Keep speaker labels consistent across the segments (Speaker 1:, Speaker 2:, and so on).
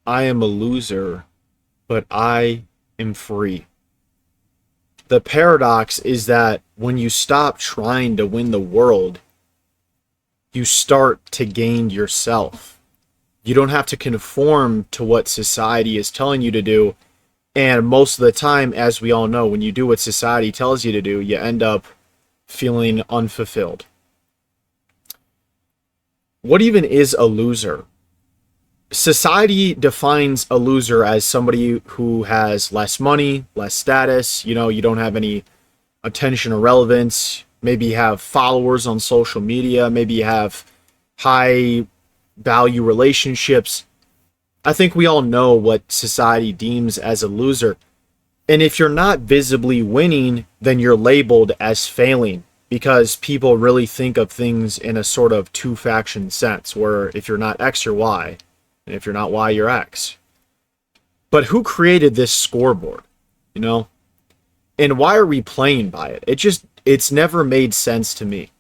Speaker 1: I am a loser, but I am free. The paradox is that when you stop trying to win the world, you start to gain yourself. You don't have to conform to what society is telling you to do. And most of the time, as we all know, when you do what society tells you to do, you end up feeling unfulfilled. What even is a loser? Society defines a loser as somebody who has less money, less status, you don't have any attention or relevance, maybe you have followers on social media, maybe you have high value relationships. I think we all know what society deems as a loser. And if you're not visibly winning, then you're labeled as failing because people really think of things in a sort of two-faction sense where if you're not X, you're Y. And if you're not Y, you're X. But who created this scoreboard? You know? And why are we playing by it? It's never made sense to me.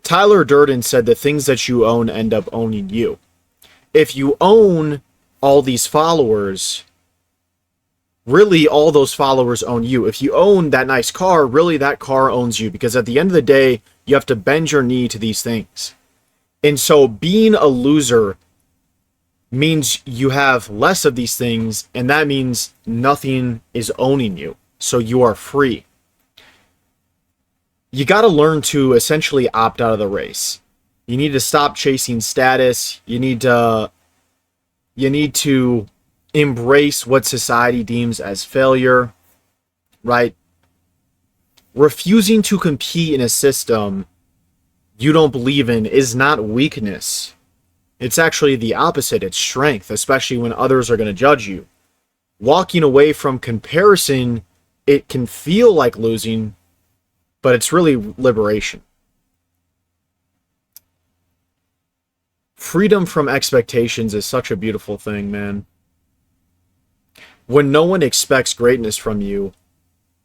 Speaker 1: Tyler Durden said the things that you own end up owning you. If you own all these followers, really all those followers own you. If you own that nice car, really that car owns you. Because at the end of the day, you have to bend your knee to these things. And so being a loser means you have less of these things, and that means nothing is owning you. So you are free. You got to learn to essentially opt out of the race. You need to stop chasing status. You need to embrace what society deems as failure, right? Refusing to compete in a system you don't believe in is not weakness. It's actually the opposite. It's strength, especially when others are going to judge you. Walking away from comparison, it can feel like losing, but it's really liberation. Freedom from expectations is such a beautiful thing, man. When no one expects greatness from you,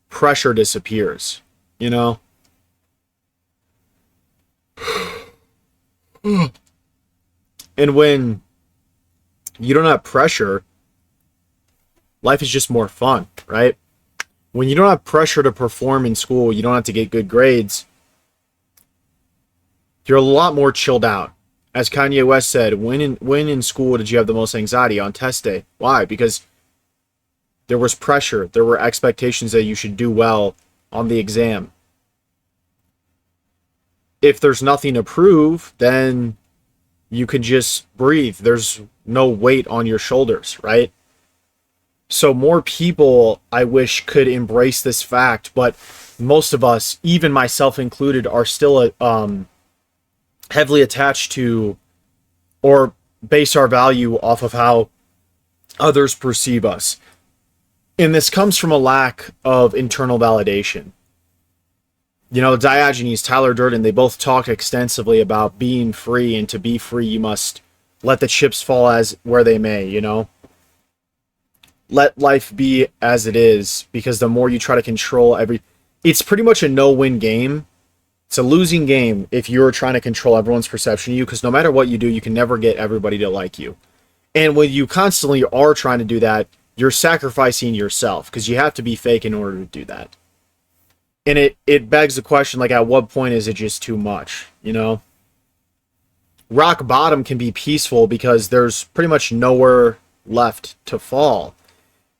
Speaker 1: pressure disappears, you know? And when you don't have pressure, life is just more fun, right? When you don't have pressure to perform in school, you don't have to get good grades, you're a lot more chilled out. As Kanye West said, when in school did you have the most anxiety? On test day. Why? Because there was pressure. There were expectations that you should do well on the exam. If there's nothing to prove, then you can just breathe. There's no weight on your shoulders, right? So more people, I wish, could embrace this fact, but most of us, even myself included, are still heavily attached to or base our value off of how others perceive us. And this comes from a lack of internal validation. You know, Diogenes, Tyler Durden, they both talk extensively about being free, and to be free, you must let the chips fall as where they may, you know? Let life be as it is, because the more you try to control it's pretty much a no-win game. It's a losing game if you're trying to control everyone's perception of you, because no matter what you do, you can never get everybody to like you. And when you constantly are trying to do that, you're sacrificing yourself, because you have to be fake in order to do that. And it begs the question, like, at what point is it just too much, you know? Rock bottom can be peaceful because there's pretty much nowhere left to fall.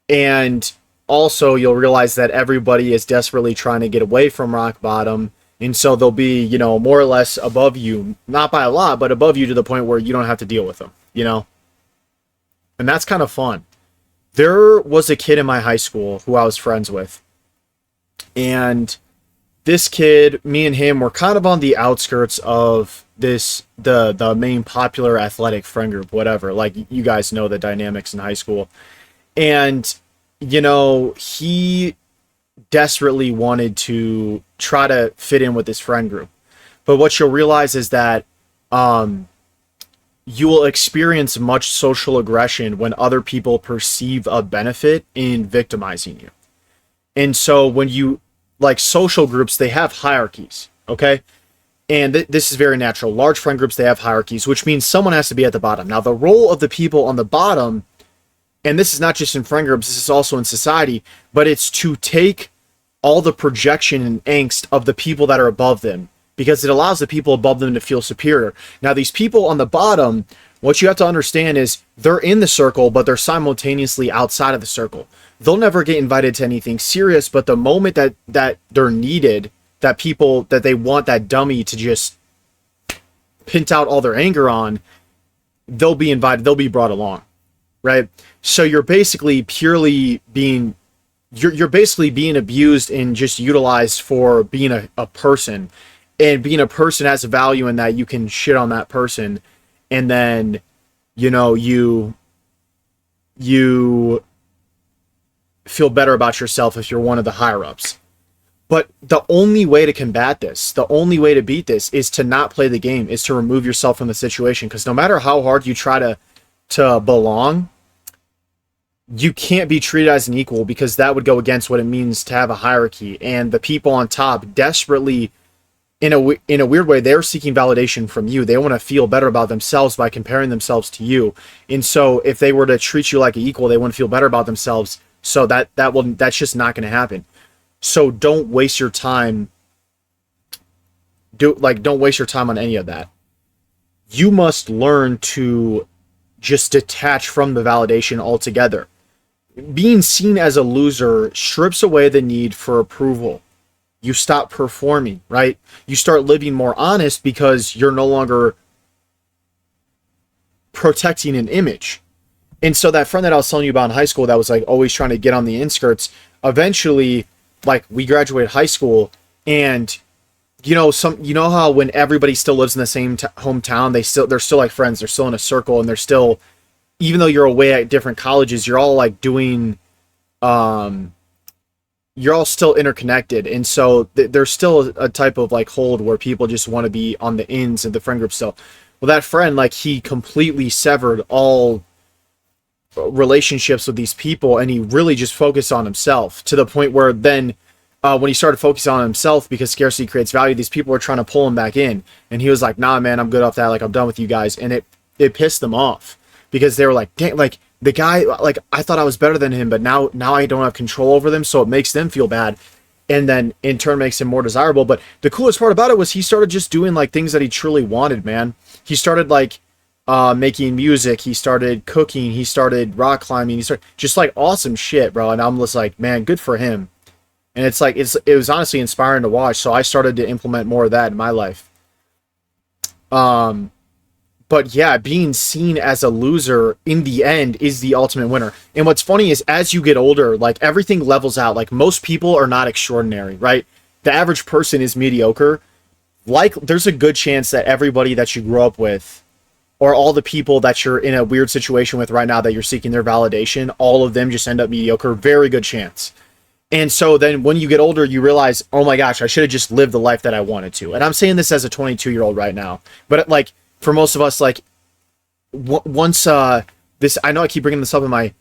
Speaker 1: And also you'll realize that everybody is desperately trying to get away from rock bottom. And so they'll be, you know, more or less above you, not by a lot, but above you to the point where you don't have to deal with them, you know? And that's kind of fun. There was a kid in my high school who I was friends with. And this kid, me and him were kind of on the outskirts of the main popular athletic friend group, whatever. Like, you guys know the dynamics in high school. And, you know, he desperately wanted to try to fit in with this friend group. But what you'll realize is that you will experience much social aggression when other people perceive a benefit in victimizing you. And so when you, like, social groups, they have hierarchies, okay? And this is very natural. Large friend groups, they have hierarchies, which means someone has to be at the bottom. Now, the role of the people on the bottom and this is not just in friend groups, this is also in society, but it's to take all the projection and angst of the people that are above them, because it allows the people above them to feel superior. Now, these people on the bottom, what you have to understand is they're in the circle, but they're simultaneously outside of the circle. They'll never get invited to anything serious, but the moment that they're needed, that people, that they want that dummy to just pint out all their anger on, they'll be invited, they'll be brought along, right? So you're basically purely being, you're basically being abused and just utilized for being a person. And being a person has a value in that you can shit on that person, and then, you know, you feel better about yourself if you're one of the higher ups. But the only way to combat this, the only way to beat this, is to not play the game, is to remove yourself from the situation. Because no matter how hard you try to belong, you can't be treated as an equal, because that would go against what it means to have a hierarchy. And the people on top desperately, in a weird way, they're seeking validation from you. They want to feel better about themselves by comparing themselves to you. And so if they were to treat you like an equal, they want to feel better about themselves. So that's just not going to happen. So don't waste your time. Don't waste your time on any of that. You must learn to just detach from the validation altogether. Being seen as a loser strips away the need for approval. You stop performing, right? You start living more honest, because you're no longer protecting an image. And so that friend that I was telling you about in high school that was like always trying to get on the inskirts, eventually, like, we graduated high school, and you know how when everybody still lives in the same hometown, they're still like friends, they're still in a circle, and they're still, even though you're away at different colleges, you're all like doing you're all still interconnected. And so there's still a type of like hold where people just want to be on the ends of the friend group still. Well, that friend, like, he completely severed all relationships with these people, and he really just focused on himself, to the point where then when he started focusing on himself, because scarcity creates value, these people were trying to pull him back in, and he was like, nah man, I'm good off that, like, I'm done with you guys. And it pissed them off, because they were like, dang, like, the guy, like, I thought I was better than him, but now I don't have control over them, so it makes them feel bad, and then in turn makes him more desirable. But the coolest part about it was he started just doing like things that he truly wanted, man. He started like making music, he started cooking, he started rock climbing, he started just like awesome shit, bro. And I'm just like, man, good for him. And it's like, it was honestly inspiring to watch. So I started to implement more of that in my life. But yeah, being seen as a loser in the end is the ultimate winner. And what's funny is, as you get older, like, everything levels out. Like, most people are not extraordinary, right? The average person is mediocre. Like, there's a good chance that everybody that you grew up with, or all the people that you're in a weird situation with right now that you're seeking their validation, all of them just end up mediocre. Very good chance. And so then when you get older, you realize, oh my gosh, I should have just lived the life that I wanted to. And I'm saying this as a 22-year-old right now. But like, for most of us, like, once this, I know I keep bringing this up in my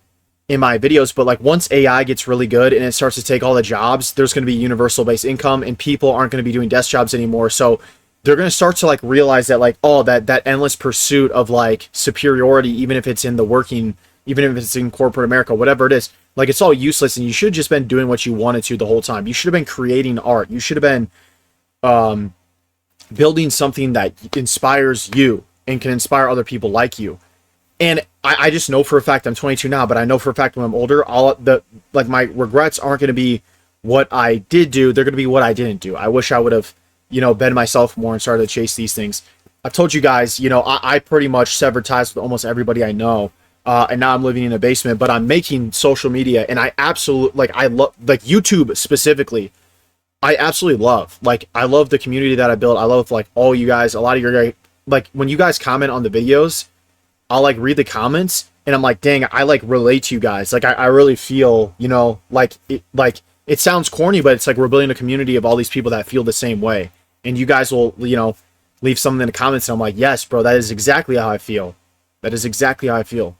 Speaker 1: videos, but like, once AI gets really good and it starts to take all the jobs, there's going to be universal base income, and people aren't going to be doing desk jobs anymore. So they're going to start to like realize that, like, oh, that endless pursuit of like superiority, even if it's in the working, even if it's in corporate America, whatever it is, like, it's all useless, and you should have just been doing what you wanted to the whole time. You should have been creating art. You should have been building something that inspires you and can inspire other people like you. And I just know for a fact, I'm 22 now, but I know for a fact when I'm older, my regrets aren't going to be what I did do. They're going to be what I didn't do. I wish I would have, been myself more and started to chase these things. I've told you guys, I pretty much severed ties with almost everybody I know. And now I'm living in a basement, but I'm making social media, and I absolutely, I love, YouTube specifically. I absolutely love, I love the community that I built. I love, all you guys, a lot of your guys, when you guys comment on the videos, I'll, read the comments, and I'm like, dang, I, relate to you guys. I really feel, it sounds corny, but it's like we're building a community of all these people that feel the same way. And you guys will, leave something in the comments, and I'm like, yes, bro, that is exactly how I feel. That is exactly how I feel.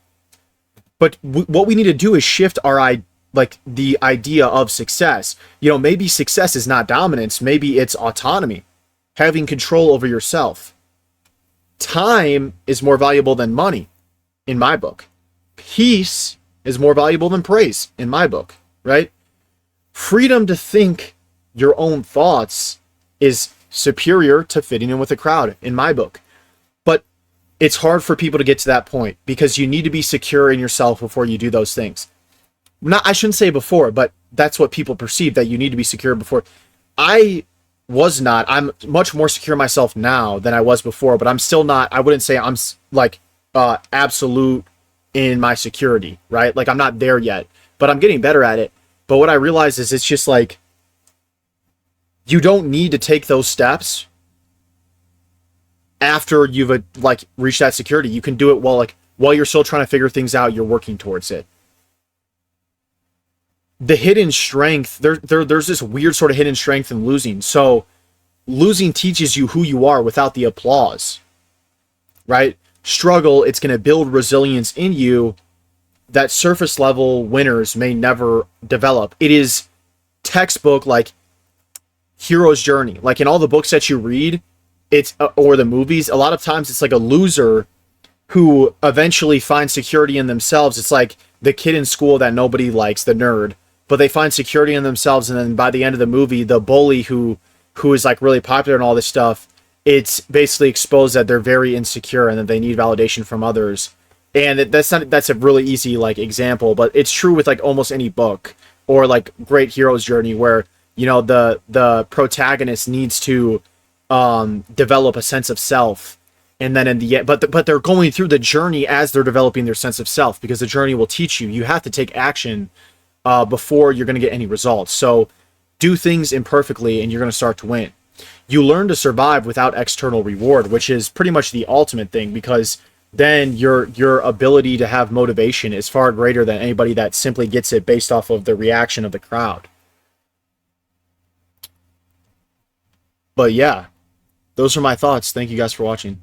Speaker 1: But what we need to do is shift our the idea of success. Maybe success is not dominance. Maybe it's autonomy, having control over yourself. Time is more valuable than money, in my book. Peace is more valuable than praise in my book, right? Freedom to think your own thoughts is superior to fitting in with a crowd in my book. But it's hard for people to get to that point because you need to be secure in yourself before you do those things. Not, I shouldn't say before, but that's what people perceive, that you need to be secure before. I was not. I'm much more secure in myself now than I was before, but I'm still not. I wouldn't say I'm like absolute in my security, right? Like I'm not there yet, but I'm getting better at it. But what I realize is it's just like you don't need to take those steps after you've like reached that security. You can do it while you're still trying to figure things out, you're working towards it. The hidden strength, there's this weird sort of hidden strength in losing. So losing teaches you who you are without the applause, right? Struggle, it's going to build resilience in you that surface level winners may never develop. It is textbook like hero's journey. Like in all the books that you read, it's or the movies, a lot of times it's like a loser who eventually finds security in themselves. It's like the kid in school that nobody likes, the nerd, but they find security in themselves, and then by the end of the movie, the bully who is like really popular and all this stuff, it's basically exposed that they're very insecure and that they need validation from others. And that's a really easy like example, but it's true with like almost any book or like great hero's journey where, you know, the protagonist needs to develop a sense of self, and then in the end, but they're going through the journey as they're developing their sense of self, because the journey will teach you. You have to take action before you're going to get any results. So do things imperfectly and you're going to start to win. You learn to survive without external reward, which is pretty much the ultimate thing, because then your ability to have motivation is far greater than anybody that simply gets it based off of the reaction of the crowd. But yeah, those are my thoughts. Thank you guys for watching.